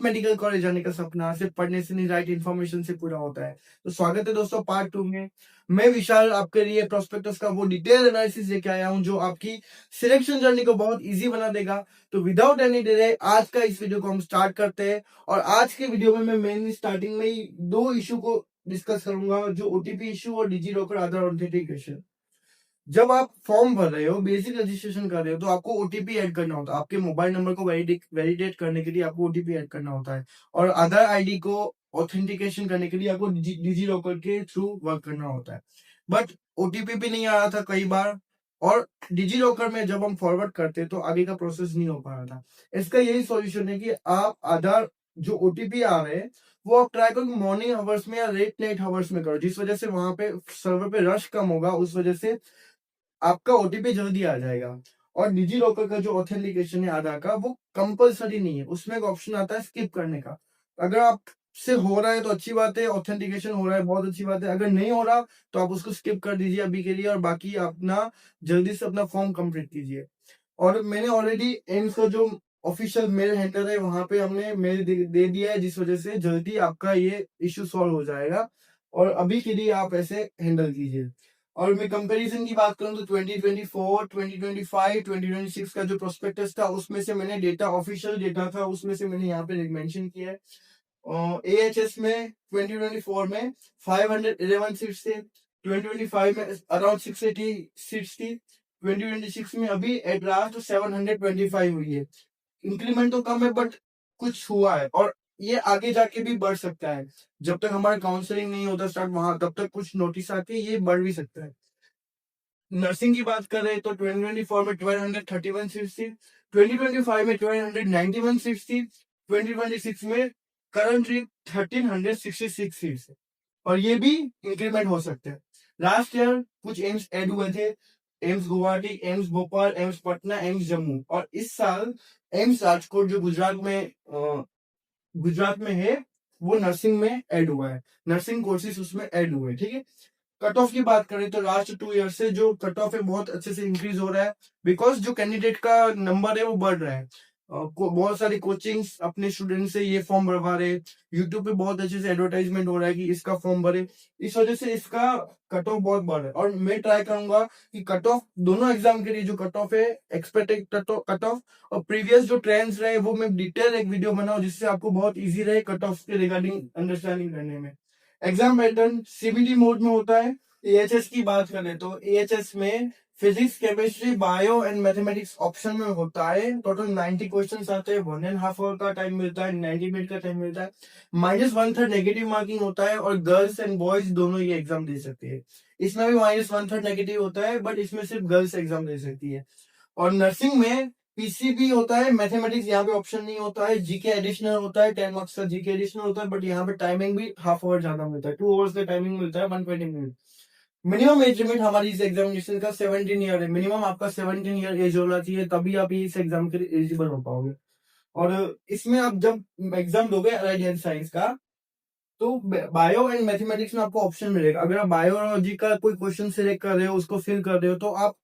Top medical college जाने का सपना सिर्फ पढ़ने से नहीं, राइट इन्फॉर्मेशन से पूरा होता है। तो स्वागत है दोस्तों पार्ट 2 में। मैं विशाल आपके लिए प्रोस्पेक्टस का वो डिटेल एनालिसिस लेके आया हूं जो आपकी सिलेक्शन जर्नी को बहुत इजी बना देगा। तो विदाउट एनी डिले आज का इस वीडियो को हम स्टार्ट करते हैं। और आज के वीडियो में मैं मेनली स्टार्टिंग में ही दो इशू को डिस्कस करूंगा, जो ओटीपी इशू और डिजी लॉकर आधार ऑथेंटिकेशन। जब आप फॉर्म भर रहे हो, बेसिक रजिस्ट्रेशन कर रहे हो, तो आपको ओटीपी ऐड करना होता है। आपके मोबाइल नंबर को वैलिडेट करने के लिए आपको ओटीपी ऐड करना होता है। और आधार आईडी को ऑथेंटिकेशन करने के लिए आपको डिजी लॉकर के थ्रू वर्क करना होता है। बट ओटीपी भी नहीं आ रहा था कई बार, और डिजी लॉकर में जब हम फॉरवर्ड करते तो आगे का प्रोसेस नहीं हो पा रहा था। इसका यही सॉल्यूशन है कि आप आधार जो ओटीपी आ रहे हैं वो आप ट्राई करो मॉर्निंग आवर्स में या लेट नाइट आवर्स में करो, जिस वजह से वहां पे सर्वर पे रश कम होगा, उस वजह से आपका ओटीपी जल्दी आ जाएगा। और डिजी लॉकर का जो ऑथेंटिकेशन है आधार का, वो कंपलसरी नहीं है, उसमें एक ऑप्शन आता है स्किप करने का। अगर आप से हो रहा है तो अच्छी बात है, ऑथेंटिकेशन हो रहा है बहुत अच्छी बात है। अगर नहीं हो रहा तो आप उसको स्किप कर दीजिए अभी के लिए, और बाकी अपना जल्दी से अपना फॉर्म कंप्लीट कीजिए। और मैंने ऑलरेडी एम्स का जो ऑफिशियल मेल हैंडल है वहां पे हमने मेल दे दिया है, जिस वजह से जल्दी आपका ये इश्यू सॉल्व हो जाएगा। और अभी के लिए आप ऐसे हैंडल कीजिए। और मैं कंपैरिजन की बात करूं तो 2024, 2025, 2026 का जो प्रोस्पेक्टस था उसमें से मैंने डेटा, ऑफिशियल डेटा था उसमें से मैंने यहाँ पे मेंशन किया है। एएचएस में 2024 में 511 सीट्स थे, 2025 में अराउंड 680 सीट्स थी, 2026 में अभी एट लास्ट 725 हुई है। इंक्रीमेंट तो कम है बट कुछ हुआ है, और ये आगे जाके भी बढ़ सकता है। जब तक हमारा काउंसलिंग नहीं होता स्टार्ट वहां, तब तक कुछ नोटिस आके ये बढ़ भी सकता है। नर्सिंग की बात करें तो 2024 में 1231 सीट्स थी, 2025 में 1291 सीट्स थी, 2026 में करंटली 1366 सीट्स है, और ये भी इंक्रीमेंट हो सकते हैं। लास्ट ईयर कुछ एम्स ऐड हुए थे, AIIMS Guwahati, AIIMS Bhopal, AIIMS Patna, AIIMS Jammu, और इस साल एम्स राजकोट जो गुजरात में है, वो नर्सिंग में ऐड हुआ है। नर्सिंग कोर्सेज उसमें ऐड हुए हैं, ठीक है। कट ऑफ की बात करें तो लास्ट 2 ईयर से जो कट ऑफ है बहुत अच्छे से इंक्रीज हो रहा है, बिकॉज जो कैंडिडेट का नंबर है वो बढ़ रहा है। बहुत सारी कोचिंग्स अपने स्टूडेंट से ये फॉर्म भरवा रहे, यूट्यूब पे बहुत अच्छे से एडवर्टाइजमेंट हो रहा है कि इसका फॉर्म भरे, इस वजह से इसका कट ऑफ बहुत बढ़ रहा है। और मैं ट्राई करूंगा कि कट ऑफ दोनों एग्जाम के लिए जो कट ऑफ है, एक्सपेक्टेड कट ऑफ और प्रीवियस जो ट्रेंड्स रहे, वो मैं डिटेल एक वीडियो बनाऊं जिससे आपको बहुत ईजी रहे कट ऑफ के रिगार्डिंग अंडरस्टैंडिंग करने में। एग्जाम पैटर्न सीबीटी मोड में होता है। एएचएस की बात करें तो एएचएस में physics, chemistry, bio and mathematics option में होता है। टोटल 90 क्वेश्चंस आते हैं, 1.5 आवर का टाइम मिलता है, 90 मिनट का टाइम मिलता है, -1/3 नेगेटिव मार्किंग होता है, और गर्ल्स एंड बॉयज दोनों ये एग्जाम दे सकते हैं। इसमें भी -1/3 नेगेटिव होता है, बट इसमें सिर्फ गर्ल्स एग्जाम दे सकती है। और नर्सिंग में पीसीबी होता है, मैथमेटिक्स यहाँ पे ऑप्शन नहीं होता है, जीके एडिशनल होता है, 10 मार्क्स का जीके एडिशनल होता है, बट यहाँ पे टाइमिंग भी हाफ आवर ज्यादा मिलता है, 2 आवर्स का टाइमिंग मिलता है, 120 मिनट। मिनिमम एज लिमिट हमारी इस एग्जामिनेशन का 17 ईयर है। मिनिमम आपका 17 ईयर एज होना चाहिए, तभी आप इस एग्जाम के लिए एलिजिबल हो पाओगे। और इसमें आप जब एग्जाम दोगे अलाइड हेल्थ साइंस का, तो बायो एंड मैथमेटिक्स में आपको ऑप्शन मिलेगा। अगर आप बायोलॉजी का कोई क्वेश्चन सिलेक्ट कर रहे हो, उसको फिल कर रहे हो, तो आप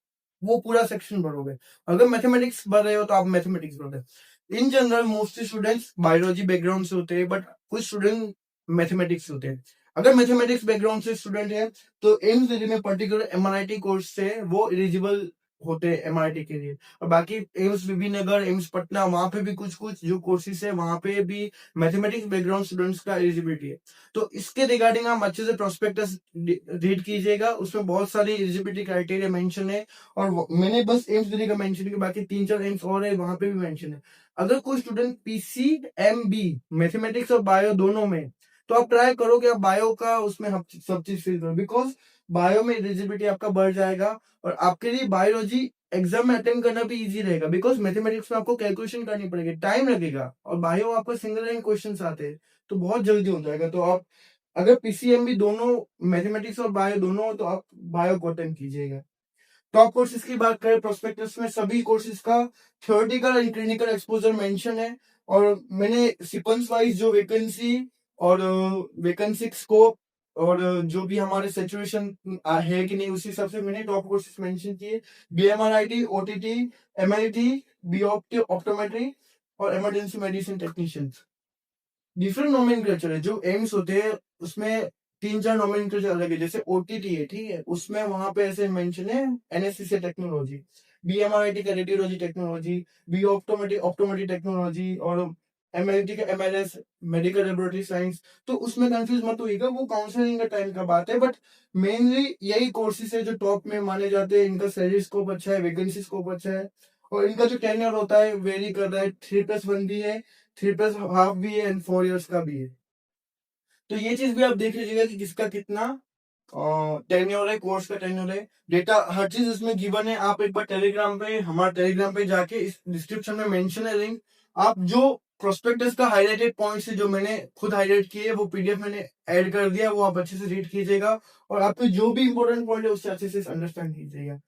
वो पूरा सेक्शन भरोगे। अगर मैथमेटिक्स भर रहे हो तो आप मैथमेटिक्स भरोगे। In general mostly students biology background से होते हैं, बट कुछ स्टूडेंट मैथमेटिक्स होते हैं। अगर मैथमेटिक्स बैकग्राउंड से स्टूडेंट है तो एम्स दिल्ली में पर्टिकुलर एमआरआईटी कोर्स से वो एलिजिबल होते हैं एमआरआईटी के लिए। और बाकी एम्स बीबी नगर, एम्स पटना, वहां पे भी कुछ कुछ जो कोर्सेज है वहां पे भी मैथमेटिक्स बैकग्राउंड स्टूडेंट्स का एलिजिबिलिटी है। तो इसके रिगार्डिंग आप अच्छे से प्रोस्पेक्टस रीड कीजिएगा, उसमें बहुत सारी एलिजिबिलिटी क्राइटेरिया मेंशन है। और मैंने बस एम्स दिल्ली का मेंशन किया, बाकी 3-4 एम्स और है वहां पे भी मेंशन है। अगर कोई स्टूडेंट पीसीएमबी मैथमेटिक्स और बायो दोनों में, तो आप ट्राई करो कि आप बायो का उसमें सब चीज फिल करो, बिकॉज बायो में एलिजिबिलिटी आपका बढ़ जाएगा, और आपके लिए बायोलॉजी एग्जाम में अटेंड करना भी इजी रहेगा, बिकॉज मैथमेटिक्स में आपको कैलकुलेशन करनी पड़ेगी, टाइम लगेगा, और बायो आपको सिंगल लाइन क्वेश्चन आते हैं तो बहुत जल्दी हो जाएगा। तो आप अगर पीसीएमबी दोनों, मैथमेटिक्स और बायो दोनों हो, तो आप बायो को अटेंड कीजिएगा। टॉप कोर्सेज की बात करें प्रोस्पेक्टस में, सभी कोर्सेज का theoretical and clinical exposure mention है। और मैंने सीक्वेंस वाइज जो वैकेंसी और वैकेंसी स्कोप और जो भी हमारे सिचुएशन है कि नहीं, उसी हिसाब से मैंने टॉप कोर्सेज मेंशन किए। बीएमआरआईटी, ओटीटी, एमएलटी, बीओप्टी, ऑप्टोमेट्री और emergency medicine technicians. Different nomenclature है। जो एम्स होते हैं उसमें 3-4 नोमेनक्लेचर अलग है। जैसे ओटीटी है, ठीक है? उसमें वहां पे ऐसे मेंशन है एनएससीसी टेक्नोलॉजी, बीएमआरआईटी का radiology technology, B optometry optometry technology, और एमएलटी का एमएलएस मेडिकल लेबोरेटरी साइंस। तो उसमें कंफ्यूज मत होइएगा, वो काउंसलिंग का टाइम का बात है। बट मेनली यही कोर्सेज है जो टॉप में माने जाते हैं। इनका सैलरी स्कोप अच्छा है, वैकेंसी स्कोप अच्छा है, और इनका जो टेन्योर होता है वेरी कर रहा है। 3+1 भी है, 3+हाफ भी है, एंड 4 इयर्स का भी है। तो ये चीज भी आप देख लीजिएगा कि किसका कितना टेन्योर है, कोर्स का टेन्योर है। डेटा हर चीज इसमें गिवन है। आप एक बार टेलीग्राम पे, हमारे टेलीग्राम पे जाके, इस डिस्क्रिप्शन में मेंशन है लिंक, आप जो प्रोस्पेक्टस का हाईलाइटेड पॉइंट्स है जो मैंने खुद हाईलाइट किए, वो पीडीएफ मैंने ऐड कर दिया, वो आप अच्छे से रीड कीजिएगा, और आपको जो भी इंपॉर्टेंट पॉइंट है उससे अच्छे से अंडरस्टैंड कीजिएगा।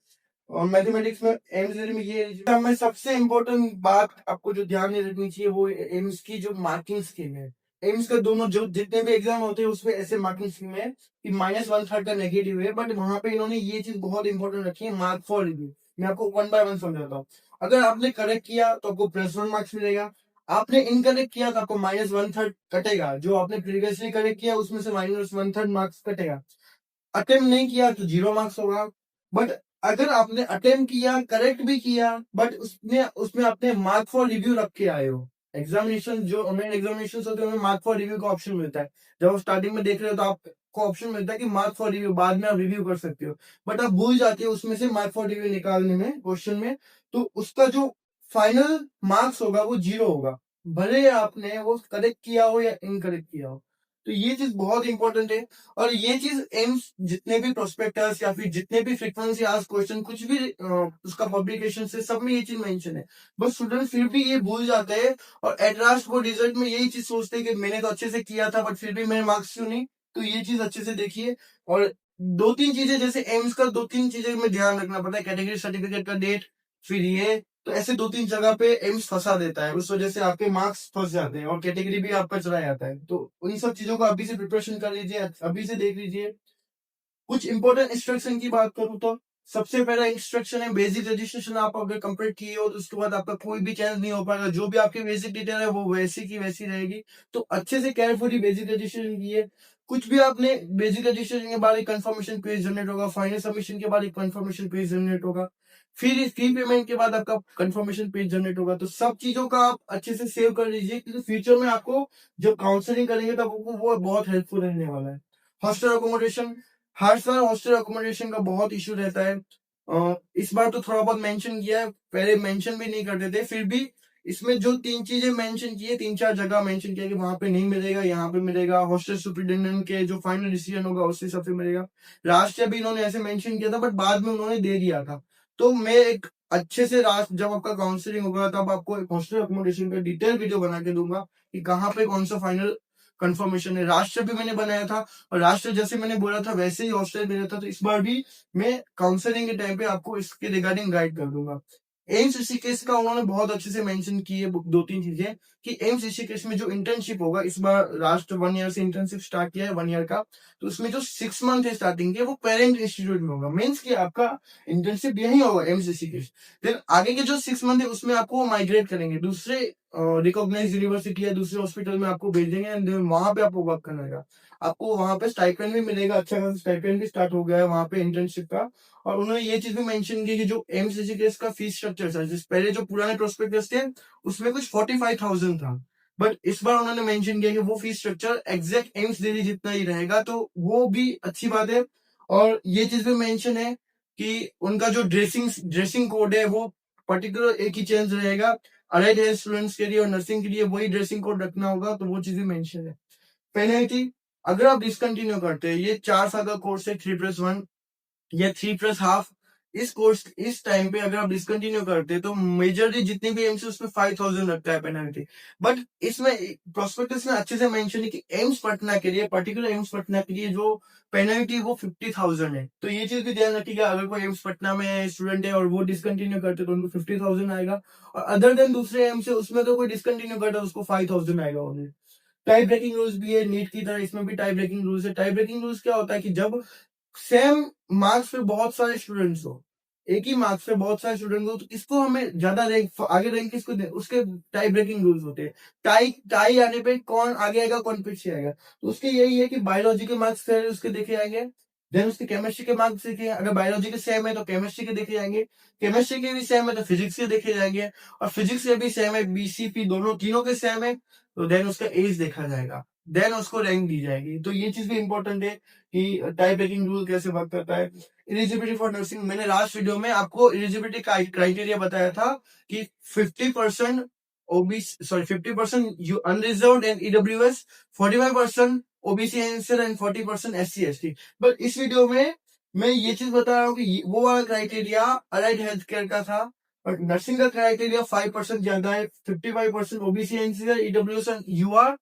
और मैथमेटिक्स में एम्स में ये मैं सबसे इम्पोर्टेंट बात आपको जो ध्यान में रखनी चाहिए, वो एम्स की जो मार्किंग स्कीम है। एम्स का दोनों जो जितने भी एग्जाम होते हैं उसमें ऐसे मार्किंग स्कीम है कि -1/3 का नेगेटिव है, बट वहां पे इन्होंने ये चीज बहुत इंपॉर्टेंट रखी है, मार्क फॉर रिव्यू। मैं आपको 1 बाय 1 समझाता हूँ। अगर आपने करेक्ट किया तो आपको +1 मार्क्स मिलेगा। आपने इनकरेक्ट किया तो आपको -1/3 कटेगा। जो आपने प्रीवियसली करेक्ट किया उसमें से -1/3 मार्क्स कटेगा। अटेम्प्ट नहीं किया तो 0 मार्क्स होगा। बट अगर आपने अटेम्प्ट किया, करेक्ट भी किया, बट उसने उसमें आपने मार्क फॉर रिव्यू रख के आए हो। एग्जामिनेशन जो ऑनलाइन एग्जामिनेशन होते हैं उनमें मार्क फॉर रिव्यू का ऑप्शन मिलता है। जब आप स्टार्टिंग में देख रहे हो तो आपको ऑप्शन मिलता है कि मार्क फॉर रिव्यू, बाद में आप रिव्यू कर सकते हो। बट आप भूल जाते हो उसमें से मार्क फॉर रिव्यू निकालने में क्वेश्चन में, तो उसका जो फाइनल मार्क्स होगा वो 0 होगा, भले आपने वो करेक्ट किया हो या इनकरेक्ट किया हो। तो ये चीज बहुत इंपॉर्टेंट है। और ये चीज एम्स जितने भी प्रोस्पेक्टस या फिर जितने भी फ्रीक्वेंसी आज क्वेश्चन कुछ भी उसका पब्लिकेशन से सब में ये चीज मेंशन है। बस स्टूडेंट फिर भी ये भूल जाते हैं, और एट लास्ट वो रिजल्ट में यही चीज सोचते हैं कि मैंने तो अच्छे से किया था बट फिर भी मेरे मार्क्स क्यों नहीं। तो ये चीज अच्छे से देखिए। और 2-3 चीजें, जैसे एम्स का 2-3 चीजें में ध्यान रखना पड़ता है, कैटेगरी सर्टिफिकेट का डेट, फिर ये तो ऐसे 2-3 जगह पे एम्स फंसा देता है, उस वजह से आपके मार्क्स फंस जाते हैं और कैटेगरी भी आपका चला जाता है। तो उन सब चीजों को अभी से प्रिपरेशन कर लीजिए, अभी से देख लीजिए। कुछ इंपॉर्टेंट इंस्ट्रक्शन की बात करूं तो सबसे पहला इंस्ट्रक्शन है, बेसिक रजिस्ट्रेशन आप अगर कंप्लीट किए हो तो उसके बाद आपका कोई भी चेंज नहीं हो पाएगा। जो भी आपकी बेसिक डिटेल है वो वैसी की वैसी रहेगी। तो अच्छे से केयरफुली बेसिक रजिस्ट्रेशन किए। कुछ भी आपने बेसिक रजिस्ट्रेशन के बाद एक कंफर्मेशन पेज जनरेट होगा, फाइनल सबमिशन के बाद एक कंफर्मेशन पेज जनरेट होगा, फिर इस फी पेमेंट के बाद आपका कंफर्मेशन पेज जनरेट होगा। तो सब चीजों का आप अच्छे से सेव कर लीजिए, क्योंकि फ्यूचर में आपको जब काउंसलिंग करेंगे तब वो बहुत हेल्पफुल रहने वाला है। हॉस्टल अकोमोडेशन, हर साल हॉस्टल अकोमोडेशन का बहुत इशू रहता है। इस बार तो थोड़ा बहुत मेंशन किया है, पहले मेंशन भी नहीं करते थे, फिर भी इसमें जो 3 चीजें मेंशन की है, 3-4 जगह मेंशन किया कि वहां पे नहीं मिलेगा, यहाँ पे मिलेगा। हॉस्टल सुपरिटेंडेंट के जो फाइनल डिसीजन होगा उससे हिसाब से मिलेगा। लास्ट ईयर भी इन्होंने ऐसे मेंशन किया था, बट बाद में उन्होंने दे दिया था। तो मैं एक अच्छे से लास्ट जब आपका काउंसलिंग होगा तब आपको एक हॉस्टल अकोमोडेशन का डिटेल वीडियो बना के दूंगा कि कहाँ पे कौन सा फाइनल कंफर्मेशन है। राष्ट्र भी मैंने बनाया था, और राष्ट्र जैसे मैंने बोला था वैसे ही हॉस्टल मिला था। तो इस बार भी मैं काउंसलिंग के टाइम पे आपको इसके रिगार्डिंग गाइड कर दूंगा। एम्स ऋषिकेश का उन्होंने बहुत अच्छे से मेंशन की है 2-3 चीजें, कि एम्स ऋषिकेश में जो इंटर्नशिप होगा, इस बार लास्ट 1 ईयर से इंटर्नशिप स्टार्ट किया है 1 ईयर का। तो उसमें जो 6 मंथ है स्टार्टिंग के, वो पेरेंट इंस्टीट्यूट में होगा। मीन्स कि आपका इंटर्नशिप यही होगा एम्स ऋषिकेश। फिर आगे के जो 6 मंथ है उसमें आपको माइग्रेट करेंगे, दूसरे रिकॉग्नाइज यूनिवर्सिटी या दूसरे हॉस्पिटल में आपको भेजेंगे, एंड वहां पे आपको वर्क करना है। आपको वहां पे स्टाइपेंड भी मिलेगा, अच्छा खासा स्टाइपेंड भी स्टार्ट हो गया है वहां पे इंटर्नशिप का। और उन्होंने ये चीज भी मेंशन की कि जो एम्स ऋषिकेश का फीस स्ट्रक्चर था, जिस पहले जो पुराने प्रोस्पेक्टस थे उसमें कुछ 45,000 था, बट इस बार उन्होंने मेंशन किया कि वो fees structure exact AIIMS Delhi जितना ही रहेगा। तो वो भी अच्छी बात है। और ये चीज भी मेंशन है कि उनका जो ड्रेसिंग कोड है वो पर्टिकुलर एक ही चेंज रहेगा। अलाइड हेल्थ स्टूडेंट्स के लिए और नर्सिंग के लिए वही ड्रेसिंग कोड रखना होगा। तो वो चीजें मेंशन है। पेनल्टी, अगर आप डिसकंटिन्यू करते हैं, ये 4 साल का कोर्स है 3+1 या 3+हाफ। इस कोर्स इस टाइम पे अगर आप डिसकंटिन्यू करते हैं तो मेजरली जितने भी एम्स है उसमें 5,000 लगता है पेनल्टी। बट इसमें प्रोस्पेक्टस में अच्छे से मेंशन है कि एम्स पटना के लिए, पर्टिकुलर एम्स पटना के लिए जो पेनल्टी वो 50,000 है। तो ये चीज भी ध्यान रखिएगा, अगर कोई एम्स पटना में स्टूडेंट है और वो डिसकंटिन्यू करते तो उनको 50,000 आएगा। और अदर देन दूसरे एम्स है उसमें तो कोई डिसकंटिन्यू करता है उसको 5,000 आएगा ओनली। टाई ब्रेकिंग रूल्स भी है नीट की तरह, इसमें भी टाई ब्रेकिंग रूल्स है। टाई ब्रेकिंग रूल्स क्या होता है कि जब सेम मार्क्स पे बहुत सारे स्टूडेंट्स हो, एक ही मार्क्स पे बहुत सारे स्टूडेंट को, तो इसको हमें ज्यादा रैंक आगे रैंक किसको दे, उसके टाई ब्रेकिंग रूल्स होते हैं। टाई टाई आने पे कौन आगे आएगा, कौन पीछे आएगा, तो उसके यही है कि बायोलॉजी के मार्क्स उसके देखे जाएंगे, देन उसके केमिस्ट्री के मार्क्स देखे, अगर बायोलॉजी के सेम है तो केमिस्ट्री के देखे जाएंगे, केमिस्ट्री के भी सेम है तो फिजिक्स के देखे जाएंगे, और फिजिक्स के भी सेम है, बीसीपी दोनों तीनों के सेम है, तो देन उसका एज देखा जाएगा, देन उसको रैंक दी जाएगी। तो ये चीज भी इंपॉर्टेंट है कि टाई ब्रेकिंग रूल कैसे वर्क करता है। एलिजिबिलिटी फॉर नर्सिंग, मैंने लास्ट वीडियो में आपको एलिजिबिलिटी क्राइटेरिया बताया था कि 50% OBC, sorry 50% unreserved and EWS, 45% OBC answer and 40% SC ST. But इस वीडियो में मैं ये चीज बता रहा हूँ कि वो वाला क्राइटेरिया अलाइड हेल्थ केयर का था, और नर्सिंग का क्राइटेरिया 5% ज्यादा है, 55% OBC NCR EWS and UR,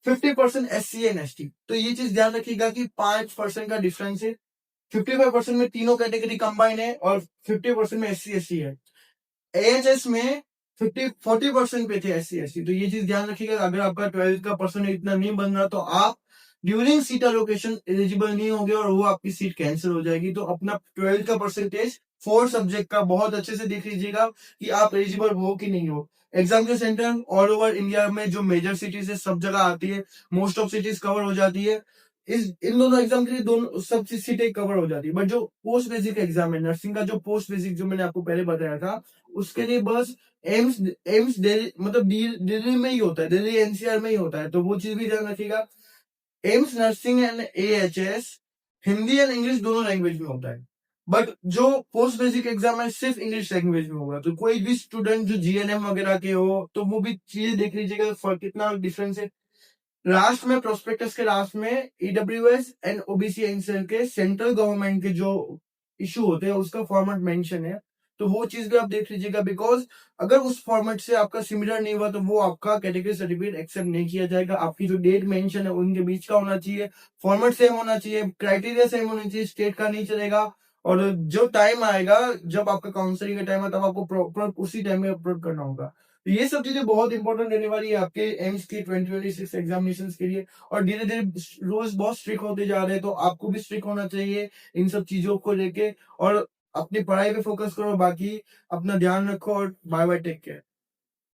50% SC and ST. तो ये चीज ध्यान रखिएगा कि 5% का डिफरेंस है, 55% में तीनों कैटेगरी कंबाइन है और 50% में एससी एसटी है। एएचएस में 40% पे थे एससी एसटी। तो ये चीज ध्यान रखिएगा, अगर आपका 12th का परसेंटेज इतना नहीं बन रहा तो आप ड्यूरिंग सीट एलोकेशन एलिजिबल नहीं होंगे और वो आपकी सीट कैंसिल हो जाएगी। तो अपना 12th का परसेंटेज 4 सब्जेक्ट का बहुत अच्छे से देख लीजिएगा कि आप एलिजिबल हो कि नहीं हो। एग्जाम के सेंटर ऑल ओवर इंडिया में जो मेजर सिटीज है सब जगह आती है, मोस्ट ऑफ सिटीज कवर हो जाती है। इस इन दोनों एग्जाम के लिए दोनों सब सीटें कवर हो जाती है। बट जो पोस्ट बेसिक एग्जाम है नर्सिंग का, जो पोस्ट बेसिक जो मैंने आपको पहले बताया था, उसके लिए बस एम्स एम्स दिल्ली, मतलब दिल्ली में ही होता है, दिल्ली एनसीआर में ही होता है। तो वो चीज भी ध्यान रखिएगा। AIIMS nursing and AHS Hindi and English दोनों लैंग्वेज में होता है, बट जो पोस्ट बेसिक एग्जाम है सिर्फ इंग्लिश लैंग्वेज में होगा। तो कोई भी स्टूडेंट जो जीएनएम वगैरह के हो तो वो भी चीजें देख लीजिएगा, फर्क कितना डिफरेंस है। लास्ट में प्रोस्पेक्टस के लास्ट में ईडब्ल्यूएस एंड ओबीसी एंसर के सेंट्रल गवर्नमेंट के जो इशू होते हैं उसका फॉर्मेट मेंशन है, तो वो चीज भी आप देख लीजिएगा। बिकॉज अगर उस फॉर्मेट से आपका सिमिलर नहीं हुआ तो वो आपका कैटेगरी सर्टिफिकेट एक्सेप्ट नहीं किया जाएगा। आपकी जो डेट मेंशन है उनके बीच का होना चाहिए, फॉर्मेट सेम होना चाहिए, क्राइटेरिया सेम होना चाहिए, स्टेट का नहीं चलेगा। और जो टाइम आएगा जब आपका काउंसलिंग का टाइम है तब आपको प्रॉपर उसी टाइम में अपलोड करना होगा। तो ये सब चीजें बहुत इंपॉर्टेंट रहने वाली है आपके एम्स की 2026 एग्जामिनेशन के लिए। और धीरे धीरे रोज बहुत स्ट्रिक्ट होते जा रहे हैं, तो आपको भी स्ट्रिक्ट होना चाहिए इन सब चीजों को लेके। और अपनी पढ़ाई पे फोकस करो, बाकी अपना ध्यान रखो, और बाय बाय, टेक केयर।